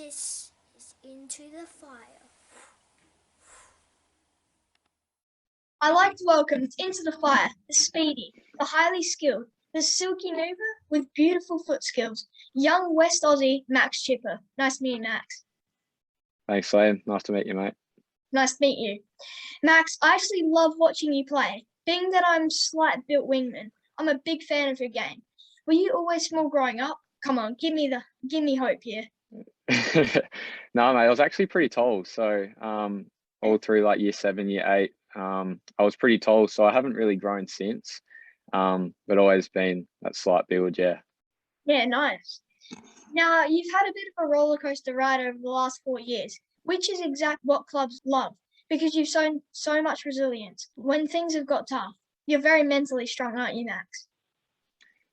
This is Into the Fire. I like to welcome Into the Fire the speedy, the highly skilled, the silky mover with beautiful foot skills, young West Aussie Max Chipper. Nice to meet you, Max. Thanks, Liam. Nice to meet you, mate. Nice to meet you. Max, I actually love watching you play. Being that I'm slight built wingman, I'm a big fan of your game. Were you always small growing up? Come on, give me hope here. No, mate, I was actually pretty tall. So all through like year 7, year 8, I was pretty tall. So I haven't really grown since, but always been that slight build, yeah. Yeah, nice. Now, you've had a bit of a roller coaster ride over the last 4 years, which is exactly what clubs love because you've shown so much resilience. When things have got tough, you're very mentally strong, aren't you, Max?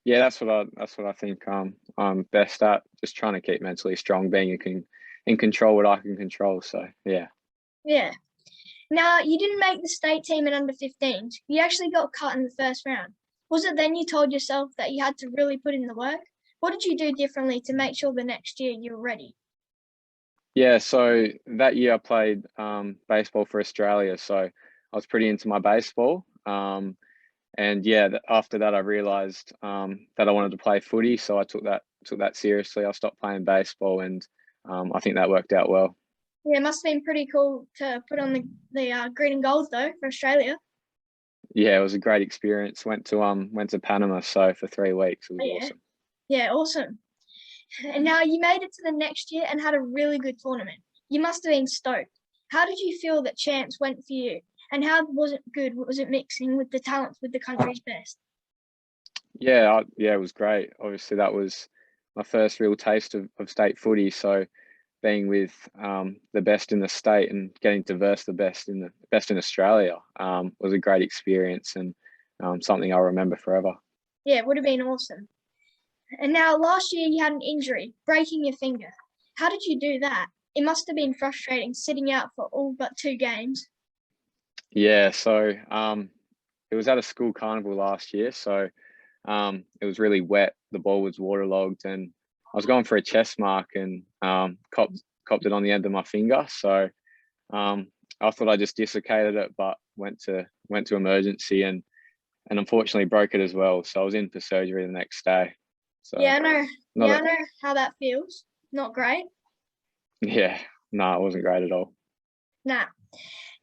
Yeah, that's what I think I'm best at. Just trying to keep mentally strong, being in control what I can control. So yeah. Yeah. Now, you didn't make the state team in under 15s. You actually got cut in the first round. Was it then you told yourself that you had to really put in the work? What did you do differently to make sure the next year you were ready? Yeah, so that year I played baseball for Australia. So I was pretty into my baseball. And yeah, after that, I realised that I wanted to play footy, so I took that seriously. I stopped playing baseball, and I think that worked out well. Yeah, it must have been pretty cool to put on the green and gold though for Australia. Yeah, it was a great experience. Went to Panama, so for 3 weeks, it was awesome. Yeah, awesome. And now you made it to the next year and had a really good tournament. You must have been stoked. How did you feel that champs went for you? And how was it good? Was it mixing with the talents with the country's best? Yeah, it was great. Obviously, that was my first real taste of state footy. So being with the best in the state and getting to verse the best in Australia was a great experience and something I'll remember forever. Yeah, it would have been awesome. And now last year you had an injury, breaking your finger. How did you do that? It must have been frustrating sitting out for all but 2 games. Yeah, so it was at a school carnival last year. So it was really wet. The ball was waterlogged, and I was going for a chest mark and copped it on the end of my finger. So I thought I just dislocated it, but went to emergency and unfortunately broke it as well. So I was in for surgery the next day. So I know how that feels. Not great. Yeah, no, it wasn't great at all. Nah.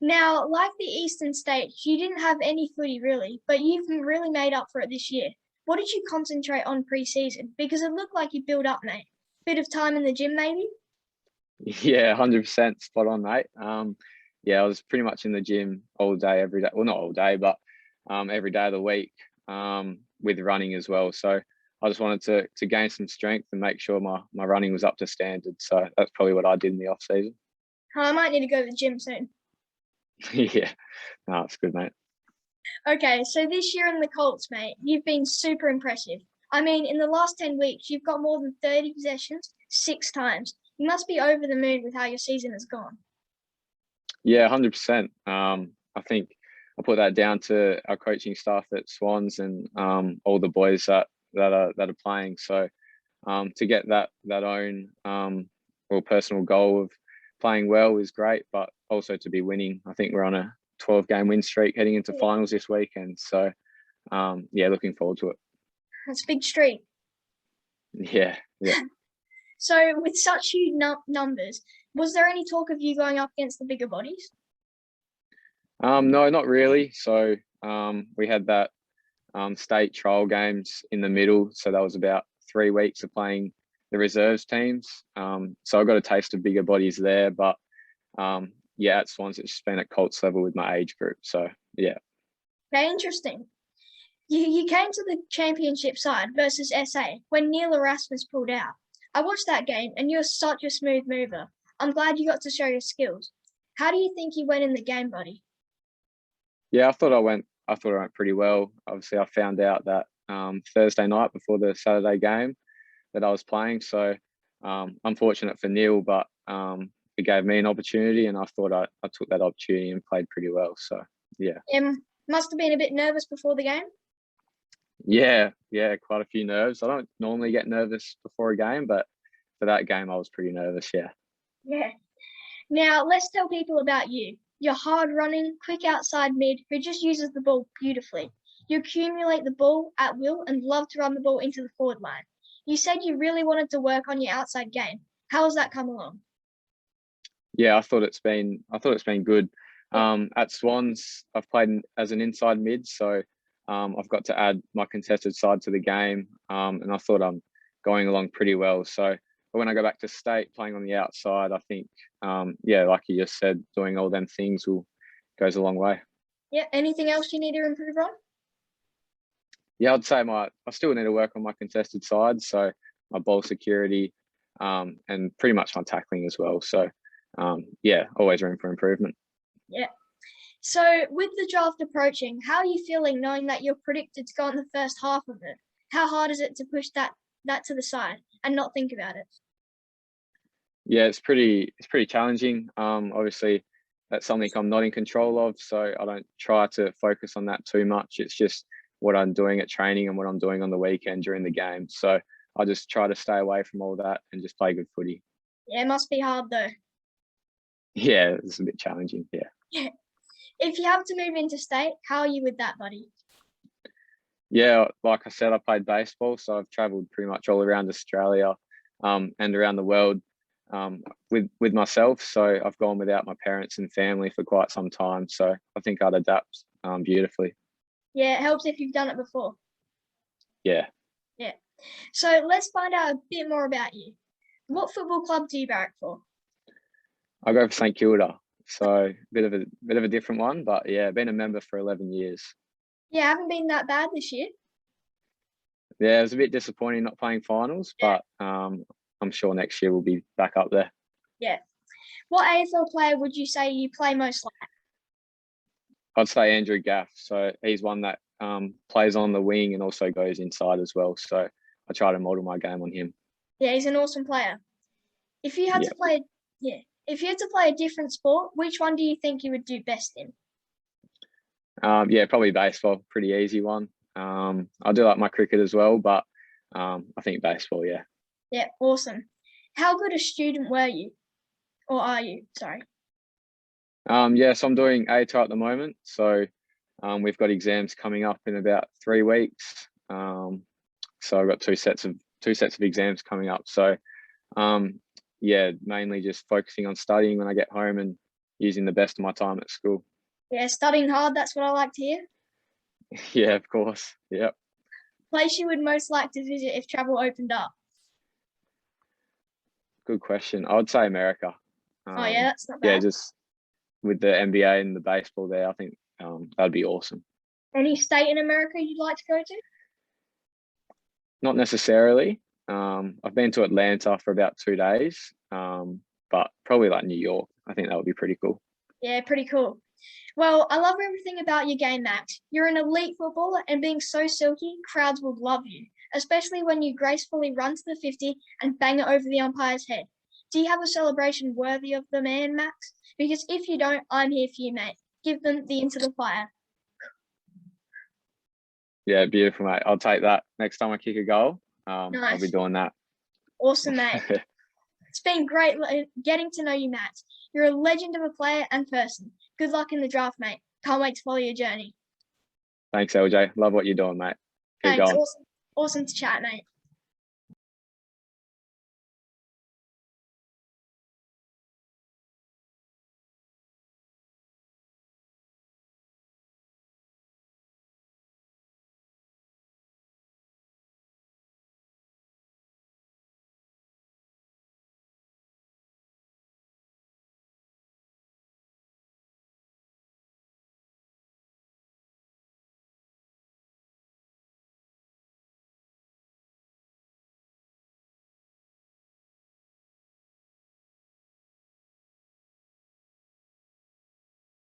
Now, like the Eastern States, you didn't have any footy really, but you've really made up for it this year. What did you concentrate on pre-season? Because it looked like you built up, mate. Bit of time in the gym, maybe? Yeah, 100% spot on, mate. Yeah, I was pretty much in the gym all day, every day. Well, not all day, but every day of the week with running as well. So I just wanted to gain some strength and make sure my running was up to standard. So that's probably what I did in the off season. I might need to go to the gym soon. Yeah, no, it's good, mate. Okay, so this year in the Colts, mate, you've been super impressive. I mean, in the last 10 weeks, you've got more than 30 possessions 6 times. You must be over the moon with how your season has gone. Yeah, 100%. I think I put that down to our coaching staff at Swans and all the boys that are playing. So to get that own personal goal of playing well is great, but also to be winning. I think we're on a 12-game win streak heading into finals this weekend. So yeah, looking forward to it. That's a big streak. Yeah. So with such huge numbers, was there any talk of you going up against the bigger bodies? No, not really. So we had that state trial games in the middle. So that was about 3 weeks of playing the reserves teams. So I got a taste of bigger bodies there. But yeah, at Swans, it's just been at Colts level with my age group. So yeah. Okay, interesting. You came to the championship side versus SA when Neil Erasmus pulled out. I watched that game and you're such a smooth mover. I'm glad you got to show your skills. How do you think you went in the game, buddy? Yeah, I thought I went pretty well. Obviously, I found out that Thursday night before the Saturday game that I was playing. So unfortunate for Neil, but it gave me an opportunity, and I thought I took that opportunity and played pretty well. So yeah. Must have been a bit nervous before the game. Yeah, quite a few nerves. I don't normally get nervous before a game, but for that game, I was pretty nervous. Yeah. Yeah. Now, let's tell people about you. You're hard-running, quick outside mid who just uses the ball beautifully. You accumulate the ball at will and love to run the ball into the forward line. You said you really wanted to work on your outside game. How has that come along? Yeah, I thought it's been good. At Swans, I've played as an inside mid, so I've got to add my contested side to the game, and I thought I'm going along pretty well. So but when I go back to state playing on the outside, I think, yeah, like you just said, doing all them things goes a long way. Yeah. Anything else you need to improve on? Yeah, I'd say I still need to work on my contested side, so my ball security, and pretty much my tackling as well. So yeah, always room for improvement. Yeah. So, with the draft approaching, how are you feeling knowing that you're predicted to go in the first half of it? How hard is it to push that to the side and not think about it? Yeah, it's pretty challenging. Obviously, that's something I'm not in control of, so I don't try to focus on that too much. It's just what I'm doing at training and what I'm doing on the weekend during the game. So I just try to stay away from all that and just play good footy. Yeah, it must be hard though. Yeah, it's a bit challenging. Yeah. Yeah. If you have to move into state, how are you with that, buddy? Yeah, like I said, I played baseball, so I've travelled pretty much all around Australia, and around the world, with myself. So I've gone without my parents and family for quite some time. So I think I'd adapt beautifully. Yeah, it helps if you've done it before. Yeah, Yeah. So let's find out a bit more about you. What football club do you barrack for? I go for St Kilda. So bit of a different one, but yeah, been a member for 11 years. Yeah, haven't been that bad this year. Yeah, it was a bit disappointing not playing finals, Yeah. but I'm sure next year we'll be back up there. Yeah. What AFL player would you say you play most like? I'd say Andrew Gaff. So he's one that plays on the wing and also goes inside as well. So I try to model my game on him. Yeah, he's an awesome player. If you had Yeah. to play, if you had to play a different sport, which one do you think you would do best in? Yeah, probably baseball. Pretty easy one. I do like my cricket as well, but I think baseball. Yeah. Yeah, awesome. How good a student were you, or are you? Sorry. Yeah, so I'm doing ATAR at the moment. So we've got exams coming up in about 3 weeks. So I've got two sets of exams coming up. So yeah, mainly just focusing on studying when I get home and using the best of my time at school. Yeah, studying hard. That's what I like to hear. Yeah, of course. Yep. Place you would most like to visit if travel opened up? Good question. I would say America. Oh yeah, that's not Yeah, bad. just with the NBA and the baseball there, I think that'd be awesome. Any state in America you'd like to go to? Not necessarily. I've been to Atlanta for about 2 days, but probably like New York. I think that would be pretty cool. Yeah, pretty cool. Well, I love everything about your game, Max. You're an elite footballer, and being so silky, crowds will love you, especially when you gracefully run to the 50 and bang it over the umpire's head. Do you have a celebration worthy of the man, Max? Because if you don't, I'm here for you, mate. Give them the into the fire. Yeah, beautiful, mate. I'll take that next time I kick a goal. I'll be Nice. doing that. Awesome, mate. It's been great getting to know you, Max. You're a legend of a player and person. Good luck in the draft, mate. Can't wait to follow your journey. Thanks, LJ. Love what you're doing, mate. Keep Thanks. going. Awesome to chat, mate.